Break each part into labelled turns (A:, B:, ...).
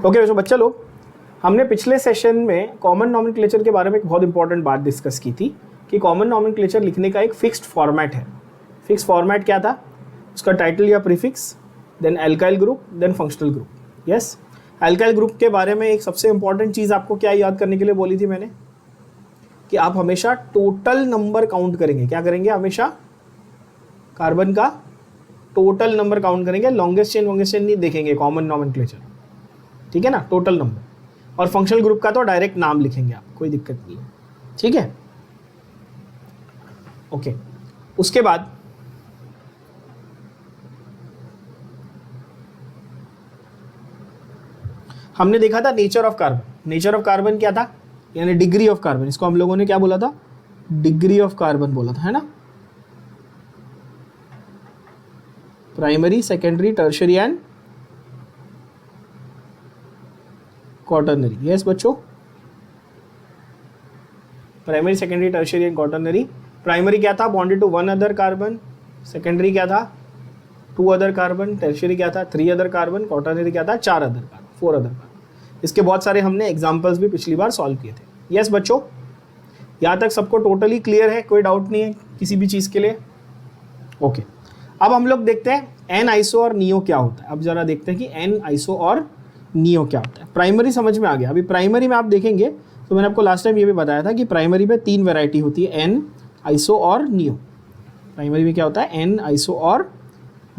A: Okay तो बच्चा लोग, हमने पिछले सेशन में कॉमन नॉमेनक्लेचर के बारे में एक बहुत इंपॉर्टेंट बात डिस्कस की थी कि कॉमन नॉमेनक्लेचर लिखने का एक फिक्स्ड फॉर्मेट है। फिक्स्ड फॉर्मेट क्या था? उसका टाइटल या prefix, then alkyl group, then functional group. Yes, alkyl group के बारे में एक सबसे इंपॉर्टेंट चीज़ आपको क्या याद करने के लिए बोली थी मैंने कि आप हमेशा टोटल नंबर काउंट करेंगे। क्या करेंगे? हमेशा कार्बन का टोटल नंबर काउंट करेंगे, लॉन्गेस्ट चेन नहीं देखेंगे कॉमन नॉमेनक्लेचर, ठीक है ना, टोटल नंबर। और फंक्शनल ग्रुप का तो डायरेक्ट नाम लिखेंगे आप, कोई दिक्कत नहीं है, ठीक है। ओके, उसके बाद हमने देखा था nature of carbon. Nature of carbon क्या था? यानी डिग्री ऑफ कार्बन। इसको हम लोगों ने क्या बोला था? डिग्री ऑफ कार्बन बोला था, है ना। Primary, secondary, tertiary and quaternary. Yes बच्चों, primary, secondary, tertiary and quaternary. Primary क्या था? Bonded to one other carbon. Secondary क्या था? To other carbon. टर्शियरी क्या था? Three other carbon. क्वाटरनरी क्या था? चार other carbon, four other carbon. इसके बहुत सारे हमने एग्जाम्पल्स भी पिछली बार सॉल्व किए थे। यस बच्चों, यहाँ तक सबको टोटली क्लियर है? कोई डाउट नहीं है किसी भी चीज़ के लिए? ओके, अब हम लोग देखते हैं एन आइसो और नियो क्या होता है। अब जरा देखते हैं कि एन आइसो और नियो क्या होता है। प्राइमरी समझ में आ गया। अभी प्राइमरी में आप देखेंगे तो मैंने आपको लास्ट टाइम ये भी बताया था कि प्राइमरी में तीन वैरायटी होती है, एन, आइसो और नियो। प्राइमरी में क्या होता है? एन, आइसो और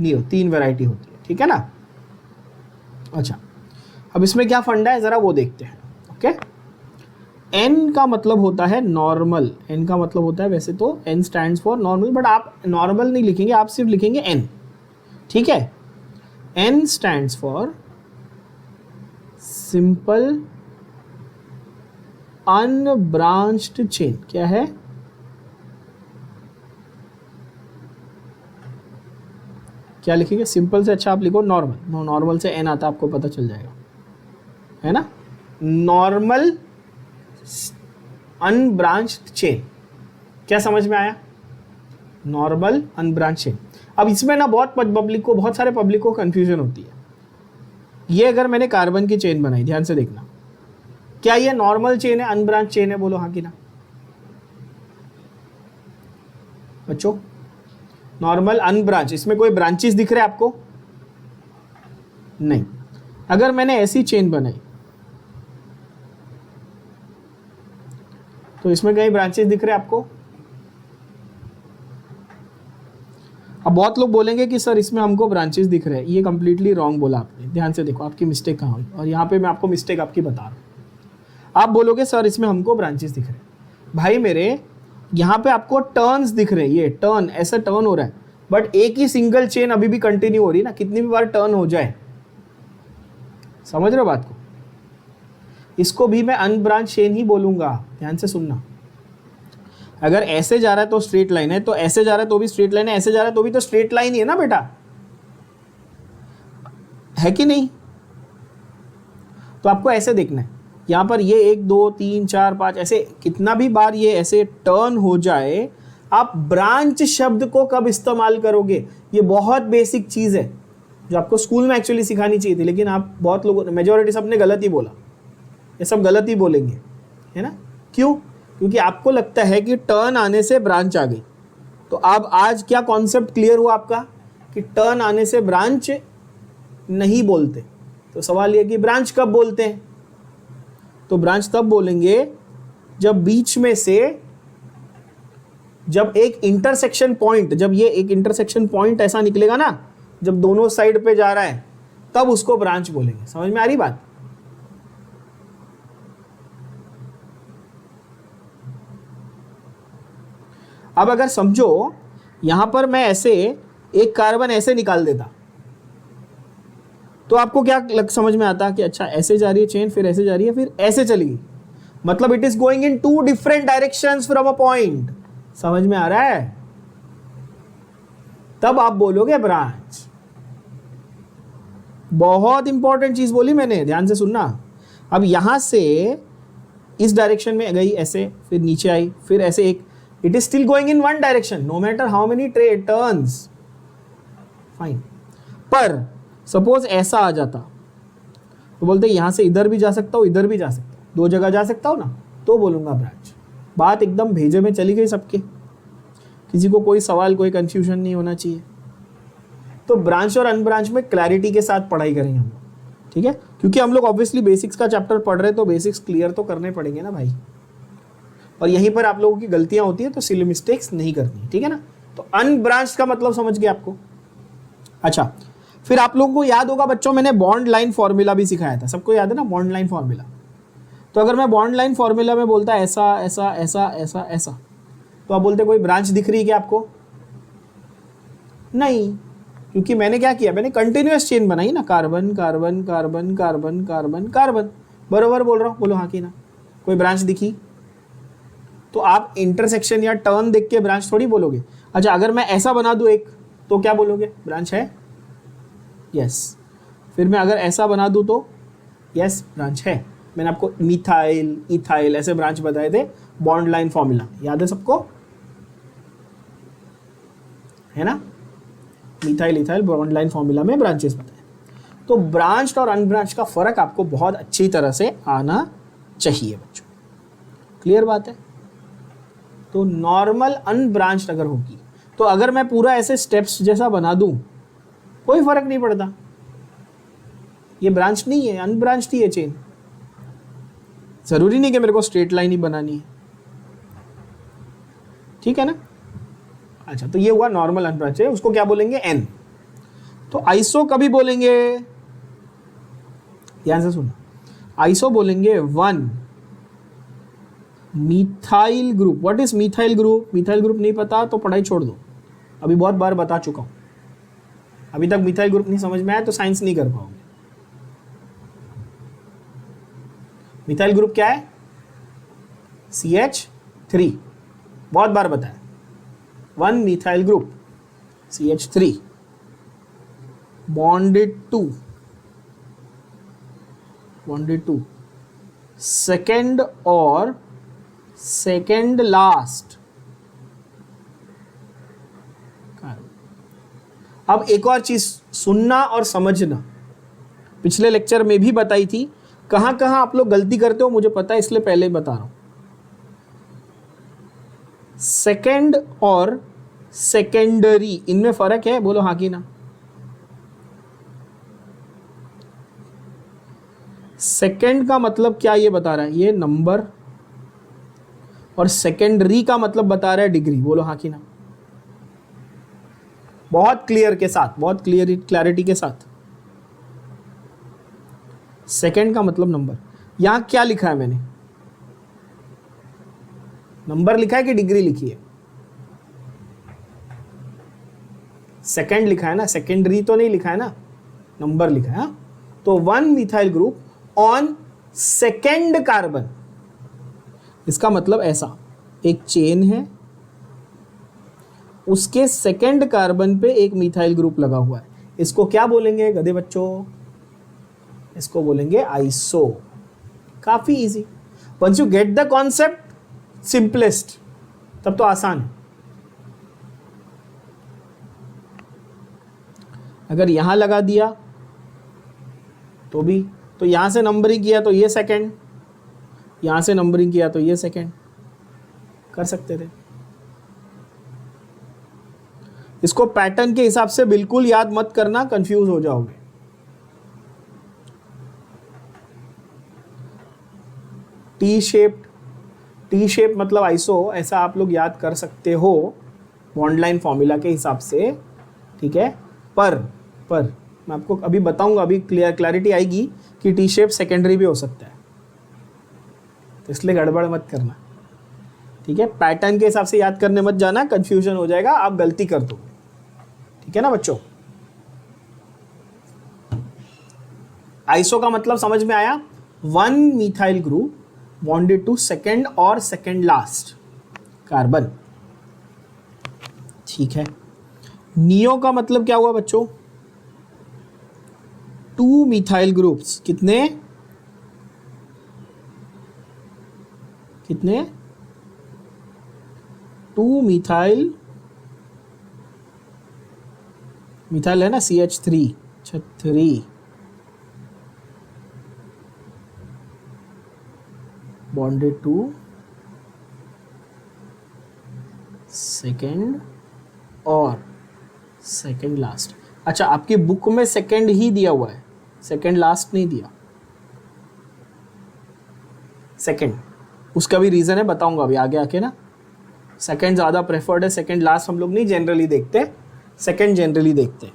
A: नियो, तीन वैरायटी होती है, ठीक है ना। अच्छा, अब इसमें क्या फंडा है जरा वो देखते हैं। ओके, एन का मतलब होता है नॉर्मल। एन का मतलब होता है, वैसे तो N stands for normal, but आप नॉर्मल नहीं लिखेंगे, आप सिर्फ लिखेंगे एन, ठीक है। N stands for simple unbranched chain. क्या है? क्या लिखेंगे? सिंपल से अच्छा आप लिखो नॉर्मल। नॉर्मल से एन आता, आपको पता चल जाएगा, है ना। नॉर्मल अनब्रांच्ड चेन, क्या समझ में आया? Normal unbranched chain. अब इसमें ना बहुत सारे पब्लिक को कंफ्यूजन होती है। ये अगर मैंने कार्बन की चेन बनाई, ध्यान से देखना, क्या ये नॉर्मल चेन है, अनब्रांच चेन है? बोलो हाँ कि ना बच्चों। नॉर्मल, अनब्रांच, इसमें कोई ब्रांचेस दिख रहे हैं आपको? नहीं। अगर मैंने ऐसी चेन बनाई तो इसमें कहीं ब्रांचेस दिख रहे हैं आपको? अब बहुत लोग बोलेंगे कि सर इसमें हमको ब्रांचेस दिख रहे हैं। ये कंप्लीटली रॉन्ग बोला आपने। ध्यान से देखो आपकी मिस्टेक कहाँ हुई, और यहाँ पे मैं आपको मिस्टेक आपकी बता रहा हूँ। आप बोलोगे सर इसमें हमको ब्रांचेस दिख रहे हैं। भाई मेरे, यहाँ पे आपको टर्न्स दिख रहे हैं, ये टर्न, ऐसा टर्न हो रहा है, बट एक ही सिंगल चेन अभी भी कंटिन्यू हो रही है ना, कितनी भी बार टर्न हो जाए। समझ रहे हो बात को? इसको भी मैं अनब्रांच चेन ही बोलूंगा। ध्यान से सुनना। अगर ऐसे जा रहा है तो स्ट्रेट लाइन है, तो ऐसे जा रहा है तो भी स्ट्रेट लाइन है, ऐसे जा रहा है तो भी तो स्ट्रेट लाइन ही है ना बेटा, है कि नहीं? तो आपको ऐसे देखना है, यहां पर ये 1 2 3 4 5 ऐसे कितना भी बार ये ऐसे टर्न हो जाए, आप ब्रांच शब्द को कब इस्तेमाल करोगे? ये बहुत बेसिक चीज है जो आपको स्कूल में एक्चुअली सिखानी चाहिए थी, लेकिन आप बहुत लोगों ने, मेजोरिटी सबने गलत ही बोला। ये सब गलत ही बोलेंगे, है ना। क्यों? क्योंकि आपको लगता है कि टर्न आने से ब्रांच आ गई। तो अब आज क्या कॉन्सेप्ट क्लियर हुआ आपका कि टर्न आने से ब्रांच नहीं बोलते। तो सवाल यह कि ब्रांच कब बोलते हैं? तो ब्रांच तब बोलेंगे जब बीच में से, जब एक इंटरसेक्शन पॉइंट, जब ये एक इंटरसेक्शन पॉइंट ऐसा निकलेगा ना, जब दोनों साइड पे जा रहा है, तब उसको ब्रांच बोलेंगे। समझ में आ रही बात? अब अगर समझो यहां पर मैं ऐसे एक कार्बन ऐसे निकाल देता, तो आपको क्या समझ में आता कि अच्छा ऐसे जा रही है चेन, फिर ऐसे जा रही है, फिर ऐसे चलेगी, मतलब it is going in 2 different directions from a point. समझ में आ रहा है? तब आप बोलोगे ब्रांच। बहुत इंपॉर्टेंट चीज बोली मैंने, ध्यान से सुनना। अब यहां से इस डायरेक्शन में गई ऐसे, फिर नीचे आई, फिर ऐसे एक, it is still going in one direction no matter how many turns, fine। पर सपोज ऐसा आ जाता तो बोलते हैं यहाँ से इधर भी जा सकता हूँ, इधर भी जा सकता हूँ, 2 जगह जा सकता हूँ ना, तो बोलूँगा ब्रांच। बात एकदम भेजे में चली गई सबके, किसी को कोई सवाल, कोई कंफ्यूजन नहीं होना चाहिए। तो ब्रांच और अनब्रांच में क्लैरिटी के साथ पढ़ाई करेंगे हम लोग, ठीक है, क्योंकि हम लोग ऑब्वियसली बेसिक्स का चैप्टर पढ़ रहे हैं, तो बेसिक्स क्लियर तो करने पड़ेंगे ना भाई। और यहीं पर आप लोगों की गलतियां होती है, तो सिली मिस्टेक्स नहीं करनी, ठीक है ना। तो अनब्रांच का मतलब समझ गए आपको। अच्छा, फिर आप लोगों को याद होगा बच्चों, मैंने बॉन्ड लाइन फॉर्मूला भी सिखाया था, सबको याद है ना बॉन्ड लाइन फॉर्मूला। तो अगर मैं बॉन्ड लाइन फॉर्मूला में बोलता ऐसा ऐसा ऐसा ऐसा ऐसा, तो आप बोलते कोई ब्रांच दिख रही है क्या आपको? नहीं, क्योंकि मैंने क्या किया, मैंने कंटिन्यूअस चेन बनाई ना, carbon carbon carbon carbon carbon carbon. बरोबर बोल रहा हूँ, बोलो हाँ कि ना। कोई ब्रांच दिखी? तो आप इंटरसेक्शन या टर्न देख के ब्रांच थोड़ी बोलोगे। अच्छा, अगर मैं ऐसा बना दूं एक, तो क्या बोलोगे? ब्रांच है? यस। फिर मैं अगर ऐसा बना दूं तो यस, ब्रांच है। मैंने आपको मिथाइल, इथाइल ऐसे ब्रांच बताए थे, बॉन्ड लाइन फॉर्मूला याद है सबको, है ना। Methyl, ethyl bond line formula में ब्रांचेस बताए। तो ब्रांच और अनब्रांच का फर्क आपको बहुत अच्छी तरह से आना चाहिए बच्चों, क्लियर बात है। तो नॉर्मल अनब्रांच अगर होगी, तो अगर मैं पूरा ऐसे स्टेप्स जैसा बना दूं, कोई फर्क नहीं पड़ता, ये ब्रांच नहीं है, अनब्रांच थी ये चेन। जरूरी नहीं कि मेरे को स्ट्रेट लाइन ही बनानी है, ठीक है ना। अच्छा, तो ये हुआ नॉर्मल अनब्रांच है, उसको क्या बोलेंगे? एन। तो आइसो कभी बोलेंगे? ध्यान से सुनो, आइसो बोलेंगे 1 methyl group. What is methyl group? Methyl group नहीं पता तो पढ़ाई छोड़ दो, अभी बहुत बार बता चुका हूं। अभी तक मिथाइल ग्रुप नहीं समझ में आया तो साइंस नहीं कर पाओगे। मिथाइल ग्रुप क्या है? CH3, बहुत बार बताया, 1 methyl group CH3 bonded to second और सेकेंड लास्ट। अब एक और चीज सुनना और समझना, पिछले लेक्चर में भी बताई थी, कहां कहां आप लोग गलती करते हो मुझे पता है, इसलिए पहले ही बता रहा हूं। सेकेंड और सेकेंडरी, इनमें फर्क है? बोलो हाँ कि ना। सेकेंड का मतलब क्या ये बता रहा है, ये नंबर, और सेकेंडरी का मतलब बता रहा है डिग्री। बोलो हाँ कि ना। बहुत क्लियर के साथ, बहुत क्लैरिटी के साथ। सेकेंड का मतलब नंबर। यहां क्या लिखा है मैंने? नंबर लिखा है कि डिग्री लिखी है? सेकेंड लिखा है ना, सेकेंडरी तो नहीं लिखा है ना, नंबर लिखा है। तो 1 methyl group on second carbon, इसका मतलब ऐसा, एक चेन है, उसके सेकेंड कार्बन पे एक मिथाइल ग्रुप लगा हुआ है, इसको क्या बोलेंगे गधे बच्चों? इसको बोलेंगे आइसो। काफी easy, once you get the concept, simplest, तब तो आसान है। अगर यहां लगा दिया तो भी, तो यहां से नंबरिंग किया तो ये सेकंड, यहां से नंबरिंग किया तो ये सेकंड, कर सकते थे। इसको पैटर्न के हिसाब से बिल्कुल याद मत करना, कंफ्यूज हो जाओगे। टी शेप मतलब आइसो, ऐसा आप लोग याद कर सकते हो बॉन्ड लाइन फॉर्मूला के हिसाब से, ठीक है। पर मैं आपको अभी बताऊंगा, अभी क्लैरिटी आएगी कि टी शेप सेकेंडरी भी हो सकता है, तो इसलिए गड़बड़ मत करना, ठीक है। पैटर्न के हिसाब से याद करने मत जाना, कंफ्यूजन हो जाएगा, आप गलती कर दो, ठीक है ना बच्चों। आइसो का मतलब समझ में आया? 1 methyl group bonded to second और सेकेंड लास्ट कार्बन, ठीक है। नियो का मतलब क्या हुआ बच्चों? 2 मिथाइल ग्रुप्स, कितने 2 मिथाइल है ना, CH3 3 बॉन्डेड टू सेकेंड और सेकेंड लास्ट। अच्छा, आपकी बुक में सेकेंड ही दिया हुआ है, सेकेंड लास्ट नहीं दिया, सेकेंड। उसका भी रीज़न है, बताऊंगा अभी आगे आके ना। सेकेंड ज़्यादा प्रेफर्ड है, सेकेंड लास्ट हम लोग नहीं जनरली देखते, सेकेंड जनरली देखते हैं।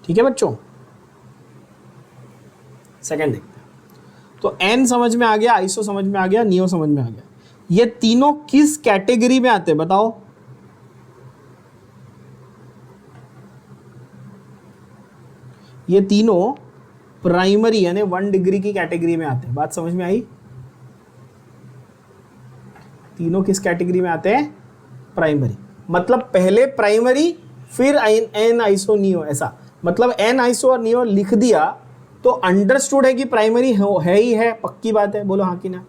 A: ठीक है बच्चों, सेकेंड देखते हैं। तो एन समझ में आ गया, आइसो समझ में आ गया, नियो समझ में आ गया। ये तीनों किस कैटेगरी में आते हैं बताओ? ये तीनों प्राइमरी यानी 1 डिग्री की कैटेगरी में आते हैं। बात समझ में आई? तीनों किस कैटेगरी में आते हैं? प्राइमरी। मतलब पहले प्राइमरी फिर एन आइसो नियो, ऐसा। मतलब एन आइसो और नियो लिख दिया तो अंडरस्टूड है कि प्राइमरी है ही है, पक्की बात है। बोलो हाँ कि ना?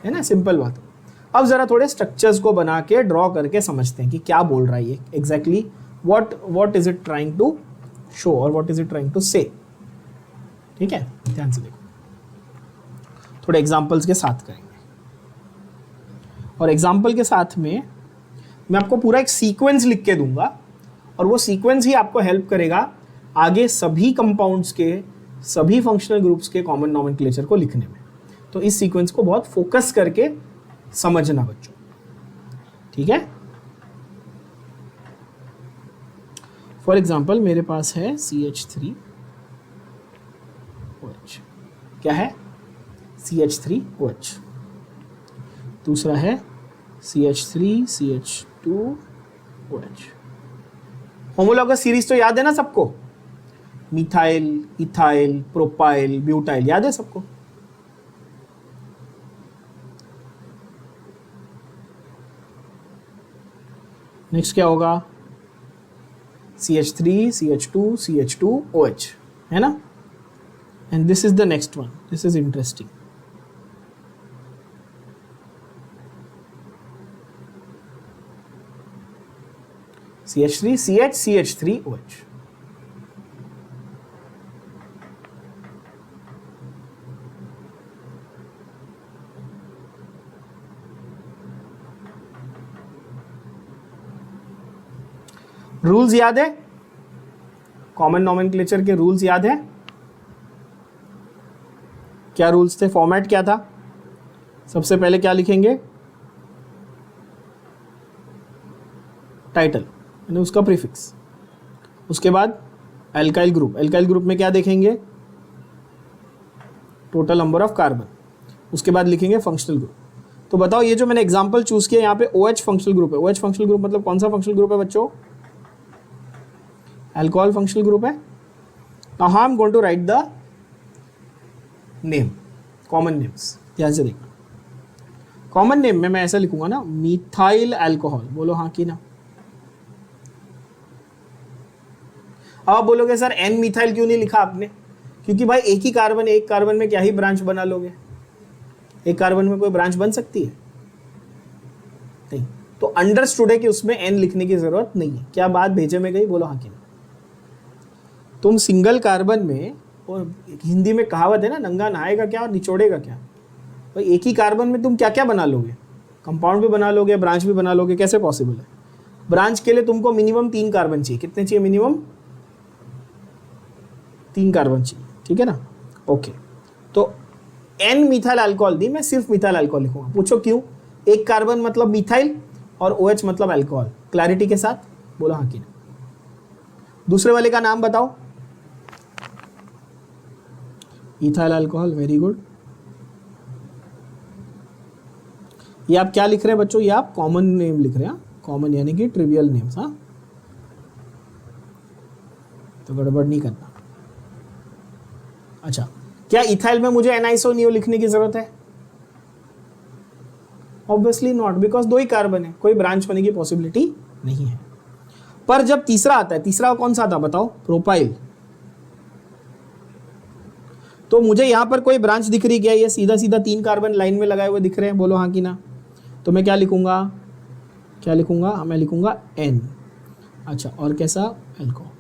A: है ना, सिंपल बात। अब जरा थोड़े स्ट्रक्चर्स को बना के ड्रॉ करके समझते हैं कि क्या बोल रहा है ये exactly, what is it trying to show or what is it trying to say. ठीक है, ध्यान से देखो, थोड़े एग्जाम्पल्स के साथ करेंगे। और एग्जाम्पल के साथ में मैं आपको पूरा एक सीक्वेंस लिख के दूंगा और वो सीक्वेंस ही आपको हेल्प करेगा आगे सभी कंपाउंड्स के, सभी फंक्शनल ग्रुप्स के कॉमन नॉमेनक्लेचर को लिखने में। तो इस सीक्वेंस को बहुत फोकस करके समझना बच्चों, ठीक है। फॉर एग्जाम्पल मेरे पास है CH3OH। क्या है? CH3OH। दूसरा है CH3CH2OH। होमोलॉगस सीरीज तो याद है ना सबको? मिथाइल, इथाइल, प्रोपाइल, ब्यूटाइल, याद है सबको? नेक्स्ट क्या होगा? CH3, CH2, CH2OH, है ना? And this is the next one, this is interesting. CH3, CH, CH3OH। Rules याद है? कॉमन नॉमेनक्लेचर के रूल्स याद है? क्या रूल्स थे? फॉर्मेट क्या था? सबसे पहले क्या लिखेंगे? टाइटल यानी उसका प्रीफिक्स। उसके बाद एल्काइल ग्रुप, एल्काइल ग्रुप में क्या देखेंगे? Total number of carbon. उसके बाद लिखेंगे फंक्शनल ग्रुप। तो बताओ, ये जो मैंने एग्जांपल चूज किया यहाँ पे OH फंक्शनल ग्रुप है। OH फंक्शनल ग्रुप मतलब कौन सा फंक्शनल ग्रुप है बच्चों? अल्कोहल फंक्शनल ग्रुप है। Now I am going to write the name, common names. ध्यान से देखना, कॉमन नेम में मैं ऐसा लिखूंगा ना, मिथाइल अल्कोहल। बोलो हाँ कि ना? अब आप बोलोगे सर एन मिथाइल क्यों नहीं लिखा आपने? क्योंकि भाई एक ही कार्बन, एक कार्बन में क्या ही ब्रांच बना लोगे? एक कार्बन में कोई ब्रांच बन सकती है? नहीं। तो अंडरस्टूड है कि उसमें एन लिखने की जरूरत नहीं है। क्या बात भेजे में गई? बोलो हाँ कि ना? तुम सिंगल कार्बन में, और हिंदी में कहावत है ना, नंगा नहाएगा क्या और निचोड़ेगा क्या? भाई एक ही कार्बन में तुम क्या क्या बना लोगे? कंपाउंड भी बना लोगे, ब्रांच भी बना लोगे, कैसे पॉसिबल है? ब्रांच के लिए तुमको मिनिमम 3 कार्बन चाहिए। कितने चाहिए? मिनिमम 3 कार्बन चाहिए, ठीक है ना? ओके, तो एन मिथाइल अल्कोहल दी, मैं सिर्फ मिथाइल अल्कोहल लिखूंगा। पूछो क्यों? एक कार्बन मतलब मिथाइल और OH मतलब अल्कोहल। क्लैरिटी के साथ बोलो हाँ कि ना? दूसरे वाले का नाम बताओ। Ethyl alcohol, very good. ये आप क्या लिख रहे हैं बच्चों? ये आप कॉमन नेम लिख रहे हैं, कॉमन यानी कि ट्रिवियल नेम्स। हाँ, तो गड़बड़ नहीं करना। अच्छा, क्या इथाइल में मुझे एनाइसो नियो लिखने की जरूरत है? Obviously not, because 2 he carbon है, कोई ब्रांच होने की पॉसिबिलिटी नहीं है। पर जब तीसरा आता है, तीसरा कौन सा आता बताओ? प्रोपाइल। तो मुझे यहां पर कोई ब्रांच दिख रही क्या? ये सीधा सीधा 3 कार्बन लाइन में लगाए हुए दिख रहे हैं। बोलो हाँ कि ना? तो मैं क्या लिखूंगा? क्या लिखूंगा? मैं लिखूंगा N। अच्छा, और कैसा? अल्कोहल।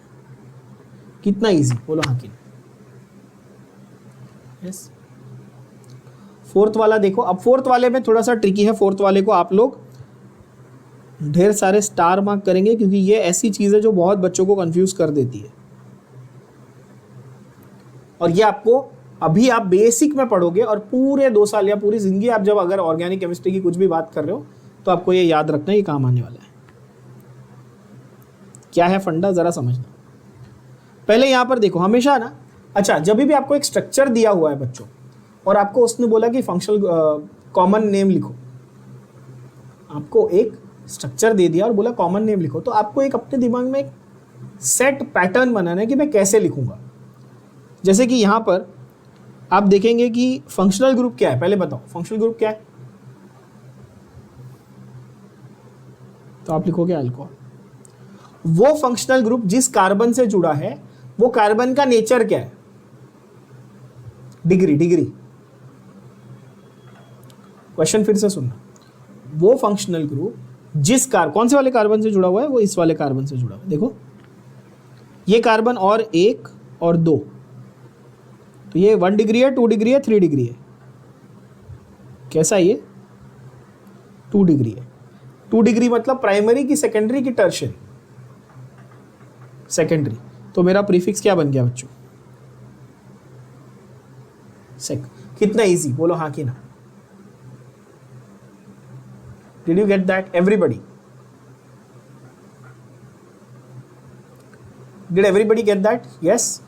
A: कितना इजी? बोलो हाँ कि ना? यस। फोर्थ वाला देखो, अब फोर्थ वाले में थोड़ा सा ट्रिकी है। फोर्थ वाले को आप लोग ढेर सारे स्टार मार्क करेंगे क्योंकि ये ऐसी चीज़ है जो बहुत बच्चों को कंफ्यूज कर देती है। और ये आपको अभी आप बेसिक में पढ़ोगे और पूरे 2 साल या पूरी जिंदगी आप जब अगर ऑर्गेनिक केमिस्ट्री की कुछ भी बात कर रहे हो तो आपको ये याद रखना, ये काम आने वाला है। क्या है फंडा, जरा समझना। पहले यहां पर देखो हमेशा ना, अच्छा जब भी आपको एक स्ट्रक्चर दिया हुआ है बच्चों और आपको उसने बोला कि फंक्शनल कॉमन नेम लिखो, आपको एक स्ट्रक्चर दे दिया और बोला कॉमन नेम लिखो, तो आपको एक अपने दिमाग में एक सेट पैटर्न बनाना है कि मैं कैसे लिखूंगा। जैसे कि यहां पर आप देखेंगे कि फंक्शनल ग्रुप क्या है, पहले बताओ फंक्शनल ग्रुप क्या है। तो आप लिखोगे अल्कोहल। वो फंक्शनल ग्रुप जिस कार्बन से जुड़ा है वो कार्बन का नेचर क्या है, डिग्री। क्वेश्चन फिर से सुनना, वो फंक्शनल ग्रुप जिस कौन से वाले कार्बन से जुड़ा हुआ है, वो इस वाले कार्बन से जुड़ा हुआ है। देखो ये कार्बन और 1 और 2, तो ये 1 डिग्री है, 2 डिग्री है, 3 डिग्री है। कैसा है ये? 2 डिग्री है। 2 डिग्री मतलब प्राइमरी की सेकेंडरी की टर्शियरी? सेकेंडरी। तो मेरा प्रीफिक्स क्या बन गया बच्चों? सेक। कितना इजी, बोलो हाँ कि ना। Did you get that everybody? Did everybody get that? Yes.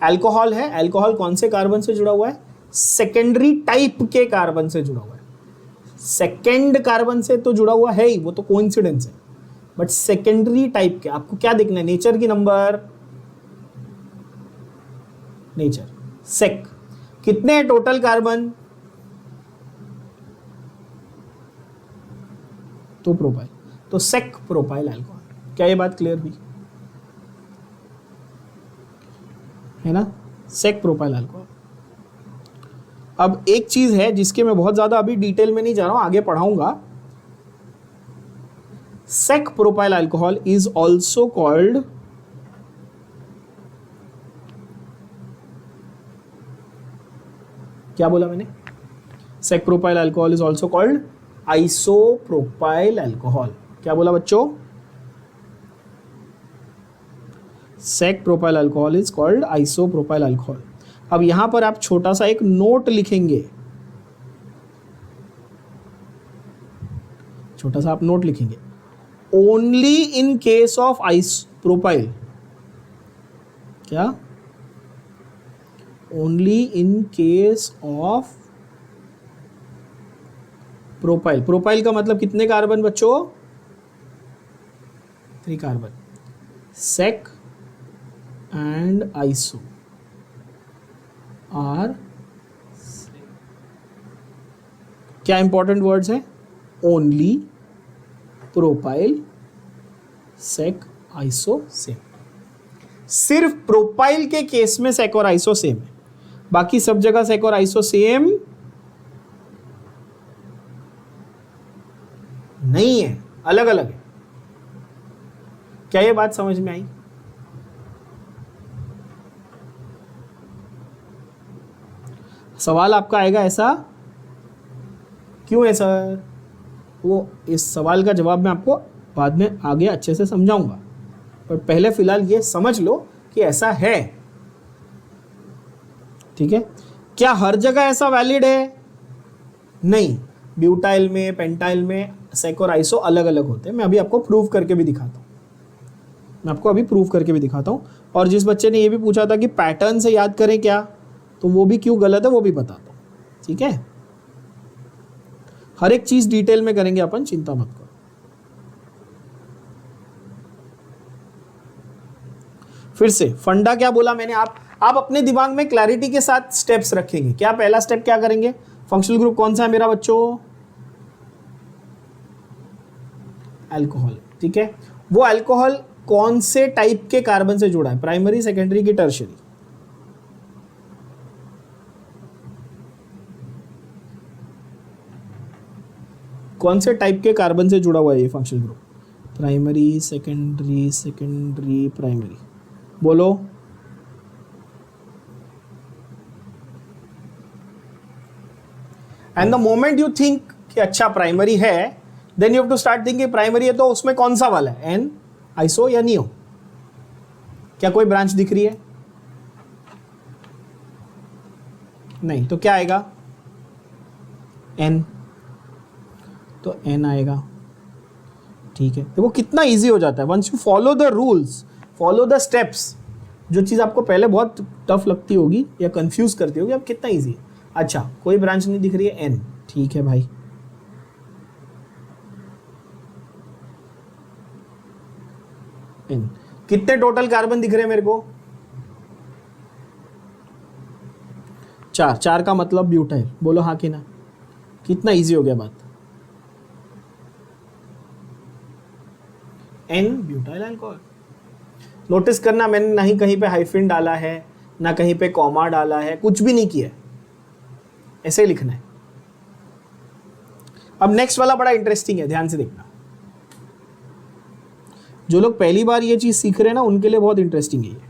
A: Alcohol है, अल्कोहल कौन से कार्बन से जुड़ा हुआ है? सेकेंडरी टाइप के कार्बन से जुड़ा हुआ है। सेकेंड कार्बन से तो जुड़ा हुआ है ही, वो तो कोइंसिडेंस है, बट सेकेंडरी टाइप के आपको क्या देखना है? नेचर की नंबर, नेचर। सेक। कितने हैं टोटल कार्बन? तो प्रोपाइल, तो सेक प्रोपाइल अल्कोहल। क्या ये बात क्लियर हुई है ना? सेक प्रोपाइल अल्कोहल। अब एक चीज है जिसके मैं बहुत ज्यादा अभी डिटेल में नहीं जा रहा हूं, आगे पढ़ाऊंगा। Sec propyl alcohol is also called क्या बोला मैंने? Sec propyl alcohol is also called isopropyl alcohol. क्या बोला बच्चों? Sec propyl alcohol is called isopropyl alcohol. अब यहां पर आप छोटा सा एक नोट लिखेंगे, छोटा सा आप नोट लिखेंगे, only in case of isopropyl. क्या? Only in case of propyl. Propyl का मतलब कितने कार्बन बच्चों? 3 carbon. Sec and iso are, क्या इंपॉर्टेंट वर्ड्स हैं? Only, propyl, sec, iso, same. सिर्फ प्रोपाइल के केस में सेक और आइसो सेम है, बाकी सब जगह सेक और आइसो सेम नहीं है, अलग अलग है। क्या ये बात समझ में आई? सवाल आपका आएगा ऐसा क्यों है सर? वो इस सवाल का जवाब मैं आपको बाद में आगे अच्छे से समझाऊंगा, पर पहले फिलहाल ये समझ लो कि ऐसा है। ठीक है? क्या हर जगह ऐसा वैलिड है? नहीं, ब्यूटाइल में, पेंटाइल में सेक और आइसो अलग अलग होते हैं। मैं अभी आपको प्रूव करके भी दिखाता हूँ, मैं आपको अभी प्रूव करके भी दिखाता हूँ। और जिस बच्चे ने ये भी पूछा था कि पैटर्न से याद करें क्या, तो वो भी क्यों गलत है वो भी बताता हूँ। ठीक है? हर एक चीज डिटेल में करेंगे अपन, चिंता मत करो। फिर से फंडा क्या बोला मैंने? आप अपने दिमाग में क्लैरिटी के साथ स्टेप्स रखेंगे। क्या पहला स्टेप क्या करेंगे? फंक्शनल ग्रुप कौन सा है मेरा बच्चों? अल्कोहल। ठीक है? वो अल्कोहल कौन से टाइप के कार्बन से जुड़ा है? प्राइमरी, सेकेंडरी की टर्शियरी? कौन से टाइप के कार्बन से जुड़ा हुआ है ये functional group? Primary, secondary, secondary, primary. बोलो। And the moment you think कि अच्छा प्राइमरी है, then you have to start thinking primary है तो उसमें कौन सा वाला है, एन, आइसो या नियो? क्या कोई ब्रांच दिख रही है? नहीं, तो क्या आएगा? एन, तो एन आएगा। ठीक है, देखो कितना इजी हो जाता है once you follow the rules, follow the steps. जो चीज़ आपको पहले बहुत टफ लगती होगी या कंफ्यूज करती होगी, अब कितना इजी है। अच्छा, कोई ब्रांच नहीं दिख रही है, एन, ठीक है भाई। एन, कितने टोटल कार्बन दिख रहे हैं मेरे को? 4, 4 का मतलब ब्यूटाइल, बोलो हाँ कि ना? कितना इजी हो गया बात। N butyl alcohol. नोटिस करना, मैंने ना ही कहीं पे हाइफिन डाला है, ना कहीं पे कॉमा डाला है, कुछ भी नहीं किया है, ऐसे ही लिखना है। अब नेक्स्ट वाला बड़ा इंटरेस्टिंग है, ध्यान से देखना। जो लोग पहली बार ये चीज सीख रहे हैं ना, उनके लिए बहुत इंटरेस्टिंग है ये,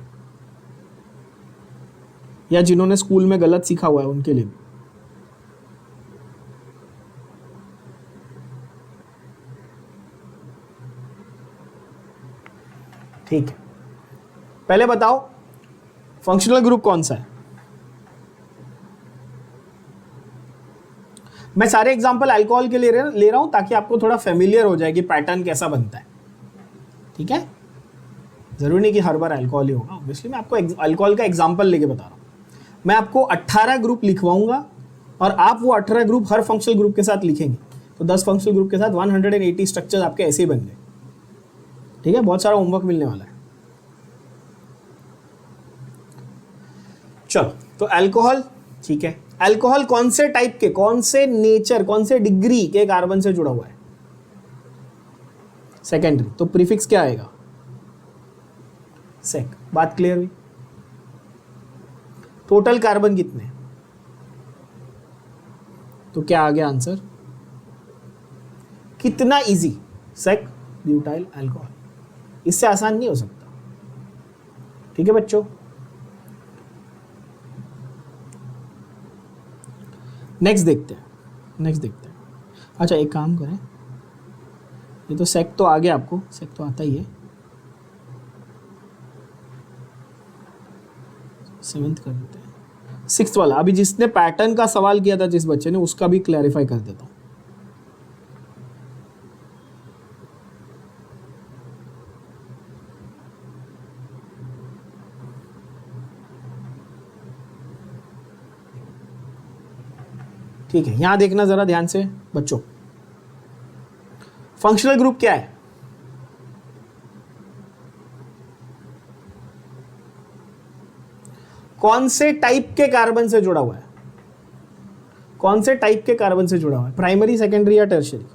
A: या जिन्होंने स्कूल में गलत सीखा हुआ है उनके लिए भी। ठीक है, पहले बताओ फंक्शनल ग्रुप कौन सा है? मैं सारे एग्जांपल अल्कोहल के ले रहा हूं ताकि आपको थोड़ा फेमिलियर हो जाए कि पैटर्न कैसा बनता है। ठीक है, जरूरी नहीं कि हर बार अल्कोहल ही होगा, ऑब्वियसली मैं आपको अल्कोहल का एग्जांपल लेके बता रहा हूं। मैं आपको 18 ग्रुप लिखवाऊंगा और आप वो 18 ग्रुप हर फंक्शनल ग्रुप के साथ लिखेंगे, तो 10 फंक्शनल ग्रुप के साथ 180 स्ट्रक्चर आपके ऐसे ही बन गए। ठीक है, बहुत सारा होमवर्क मिलने वाला है। चलो, तो अल्कोहल, ठीक है। अल्कोहल कौन से टाइप के, कौन से नेचर, कौन से डिग्री के कार्बन से जुड़ा हुआ है? सेकेंडरी, तो प्रीफिक्स क्या आएगा? सेक। बात क्लियर हुई? टोटल कार्बन कितने? तो क्या आ गया आंसर? कितना इजी, सेक ब्यूटाइल अल्कोहल। इससे आसान नहीं हो सकता। ठीक है बच्चों, नेक्स्ट देखते हैं। अच्छा, एक काम करें, ये तो सेक तो आ गया, आपको सेक तो आता ही है, 7th कर देते हैं। 6th वाला, अभी जिसने पैटर्न का सवाल किया था जिस बच्चे ने, उसका भी क्लैरिफाई कर देता हूं। ठीक है, यहां देखना जरा ध्यान से बच्चों। फंक्शनल ग्रुप क्या है? कौन से टाइप के कार्बन से जुड़ा हुआ है? कौन से टाइप के कार्बन से जुड़ा हुआ है? प्राइमरी, सेकेंडरी या टर्शियरी?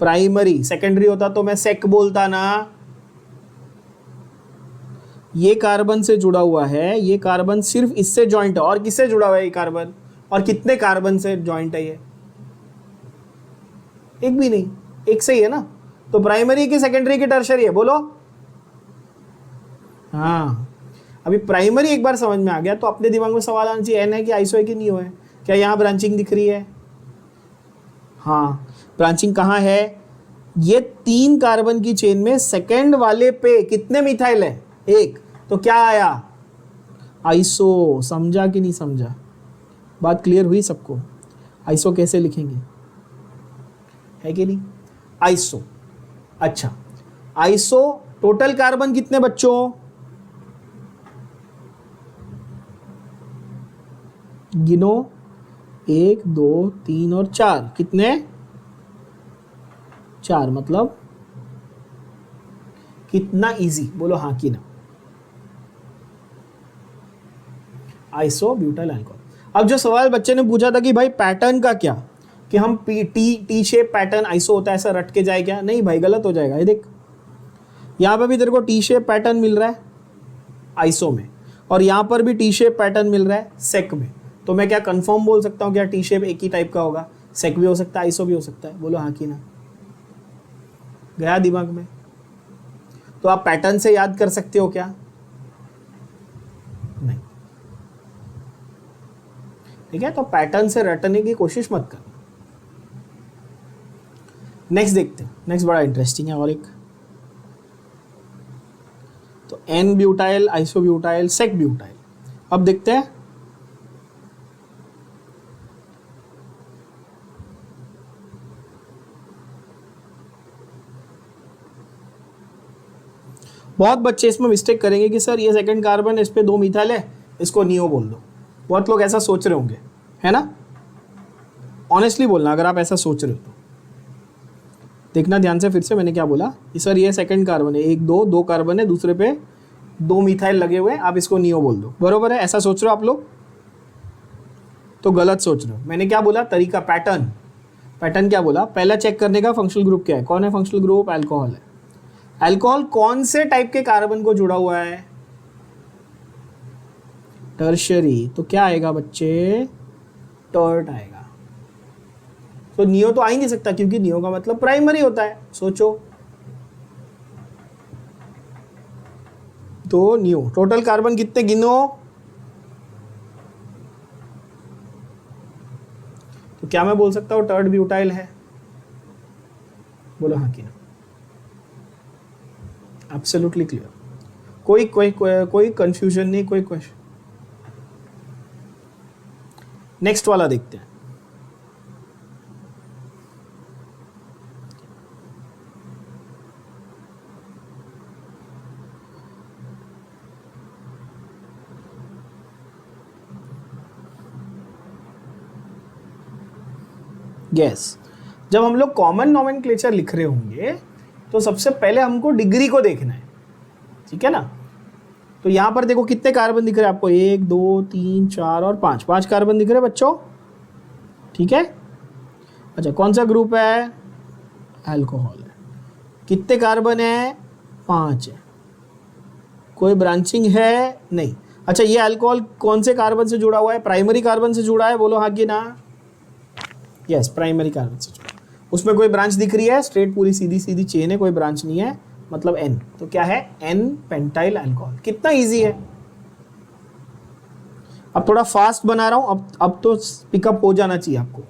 A: प्राइमरी। सेकेंडरी होता तो मैं सेक बोलता ना। ये कार्बन से जुड़ा हुआ है, ये कार्बन सिर्फ इससे जॉइंट है। और किससे जुड़ा हुआ है ये कार्बन? और कितने कार्बन से जॉइंट है ये? एक भी नहीं, एक से ही है ना। तो प्राइमरी की, सेकेंडरी की, टर्शियरी है? बोलो हाँ। अभी प्राइमरी एक बार समझ में आ गया तो अपने दिमाग में सवाल आना चाहिए, एन है कि आइसो है कि नियो है? क्या यहाँ ब्रांचिंग दिख रही है? हाँ, ब्रांचिंग कहाँ है? ये 3 कार्बन की चेन में सेकेंड वाले पे कितने मिथाइल है? 1। तो क्या आया? आइसो। समझा कि नहीं समझा? बात क्लियर हुई सबको? आइसो कैसे लिखेंगे, है कि नहीं? आइसो। अच्छा, आइसो टोटल कार्बन कितने बच्चों? गिनो, 1 2 3 और 4। कितने? 4। मतलब कितना इजी, बोलो हाँ कि ना? Iso butyl alcohol. अब जो सवाल बच्चे ने पूछा था कि भाई पैटर्न का क्या, कि हम टी शेप पैटर्न आइसो होता है, ऐसा रट के जाए क्या? नहीं भाई, गलत हो जाएगा। ये देख, यहां पर भी तेरे को टी शेप पैटर्न मिल रहा है आइसो में, और यहां पर भी टी शेप पैटर्न मिल रहा है सेक में। तो मैं क्या कंफर्म बोल सकता हूं क्या टी शेप एक ही टाइप का होगा? सेक भी हो सकता है, आइसो भी हो सकता है। बोलो हाँ कि ना? गया दिमाग में? तो आप पैटर्न से याद कर सकते हो क्या? नहीं। ठीक है, तो पैटर्न से रटने की कोशिश मत कर। नेक्स्ट देखते हैं, नेक्स्ट बड़ा इंटरेस्टिंग है और एक, तो n butyl, isobutyl, sec butyl. अब देखते हैं, बहुत बच्चे इसमें मिस्टेक करेंगे कि सर ये सेकंड कार्बन, इस पे 2 मिथाइल है, इसको नियो बोल दो। बहुत लोग ऐसा सोच रहे होंगे, है ना? ऑनेस्टली बोलना अगर आप ऐसा सोच रहे हो तो। देखना ध्यान से, फिर से मैंने क्या बोला कि सर ये सेकंड कार्बन है, 1 2 2 कार्बन है, दूसरे पे 2 मिथाइल लगे हुए हैं, आप इसको नियो बोल दो। बरोबर है? ऐसा सोच रहे हो आप लोग? तो गलत सोच रहे हो। मैंने क्या बोला? तरीका, पैटर्न। पैटर्न क्या बोला? पहला चेक करने का फंक्शनल ग्रुप क्या है। कौन है फंक्शनल ग्रुप? अल्कोहल है। अल्कोहल कौन से टाइप के कार्बन को जुड़ा हुआ है? टर्शियरी। तो क्या आएगा बच्चे? टर्ट आएगा। तो नियो तो आ ही नहीं सकता, क्योंकि नियो का मतलब प्राइमरी होता है। सोचो, तो नियो। टोटल कार्बन कितने गिनो? तो क्या मैं बोल सकता हूं टर्ट ब्यूटाइल है? बोलो हाँ कि ना। एब्सोल्युटली क्लियर, कोई कंफ्यूजन नहीं, कोई क्वेश्चन। नेक्स्ट वाला देखते हैं। यस, जब हम लोग कॉमन नोमेनक्लेचर लिख रहे होंगे तो सबसे पहले हमको डिग्री को देखना है, ठीक है ना? तो यहां पर देखो कितने कार्बन दिख रहे हैं आपको, 1 2 3 4 और 5, 5 कार्बन दिख रहे हैं बच्चों, ठीक है? अच्छा, कौन सा ग्रुप है? अल्कोहल है। कितने कार्बन है? 5 है। कोई ब्रांचिंग है? नहीं। अच्छा, ये अल्कोहल कौन से कार्बन से जुड़ा हुआ है? प्राइमरी कार्बन से जुड़ा है। बोलो हाँ कि ना। यस, प्राइमरी कार्बन से जुड़ा। उसमें कोई ब्रांच दिख रही है? स्ट्रेट पूरी सीधी सीधी चेन है, कोई ब्रांच नहीं है, मतलब एन। तो क्या है? N pentyl alcohol. कितना इजी है। अब थोड़ा फास्ट बना रहा हूं, अब तो पिकअप हो जाना चाहिए आपको।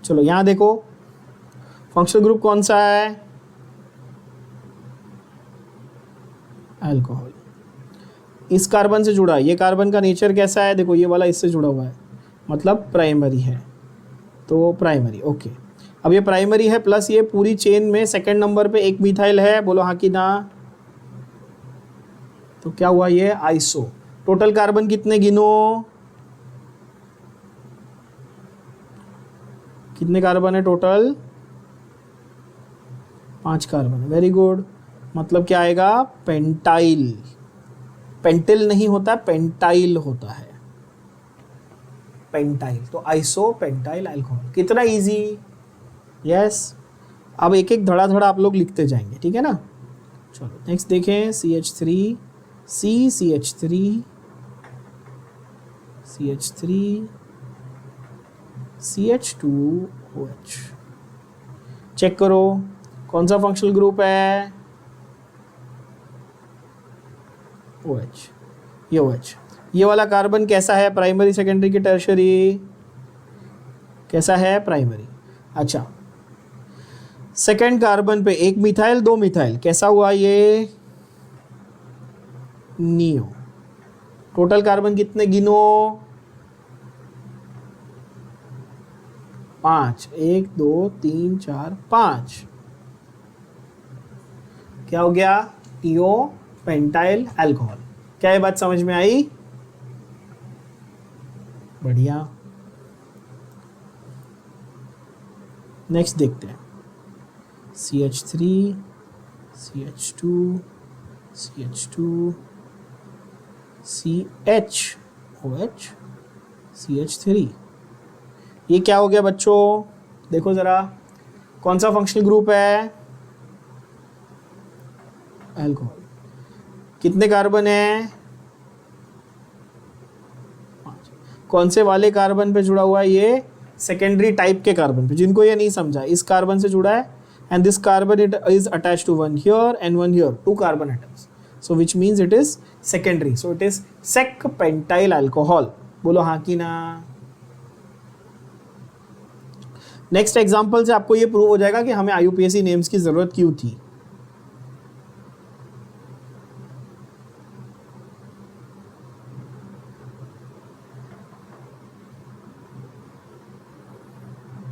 A: चलो यहां देखो, फंक्शनल ग्रुप कौन सा है? अल्कोहल। इस कार्बन से जुड़ा है। ये कार्बन का नेचर कैसा है? देखो, ये वाला इससे जुड़ा हुआ है, मतलब प्राइमरी है, तो प्राइमरी। ओके, अब ये प्राइमरी है, प्लस ये पूरी चेन में सेकंड नंबर पे एक मिथाइल है। बोलो हाँ कि ना। तो क्या हुआ? ये आइसो। टोटल कार्बन कितने गिनो? कितने कार्बन है टोटल? 5 कार्बन है। Very good. मतलब क्या आएगा? पेंटाइल। पेंटिल नहीं होता, पेंटाइल होता है, पेंटाइल। तो आइसो पेंटाइल अल्कोहल। कितना इजी। यस। अब एक एक धड़ा धड़ा आप लोग लिखते जाएंगे, ठीक है ना? चलो नेक्स्ट देखें। CH3 CH3 CH3 CH2OH। Check करो कौन सा फंक्शनल ग्रुप है? OH। ये OH। ये वाला कार्बन कैसा है? प्राइमरी, सेकेंडरी की टर्शियरी? कैसा है? प्राइमरी। अच्छा, सेकेंड कार्बन पे 1 मिथाइल 2 मिथाइल, कैसा हुआ ये? नियो। टोटल कार्बन कितने गिनो? 5। 1 2 3 4 5। क्या हो गया? टीओ पेंटाइल अल्कोहल। क्या ये बात समझ में आई? बढ़िया। नेक्स्ट देखते हैं। CH3 CH2 CH2 CHOH CH3। ये क्या हो गया बच्चों? देखो जरा, कौन सा फंक्शनल ग्रुप है? अल्कोहल। कितने कार्बन है? 5। कौन से वाले कार्बन पे जुड़ा हुआ है ये? सेकेंडरी टाइप के कार्बन पे, जिनको ये नहीं समझा, इस कार्बन से जुड़ा है and this carbon it is attached to one here and one here, 2 carbon atoms, so which means it is secondary, so it is sec pentyl alcohol. बोलो हाँ कि ना। नेक्स्ट एग्जांपल से आपको ये प्रूव हो जाएगा कि हमें IUPAC नेम्स की जरूरत क्यों थी।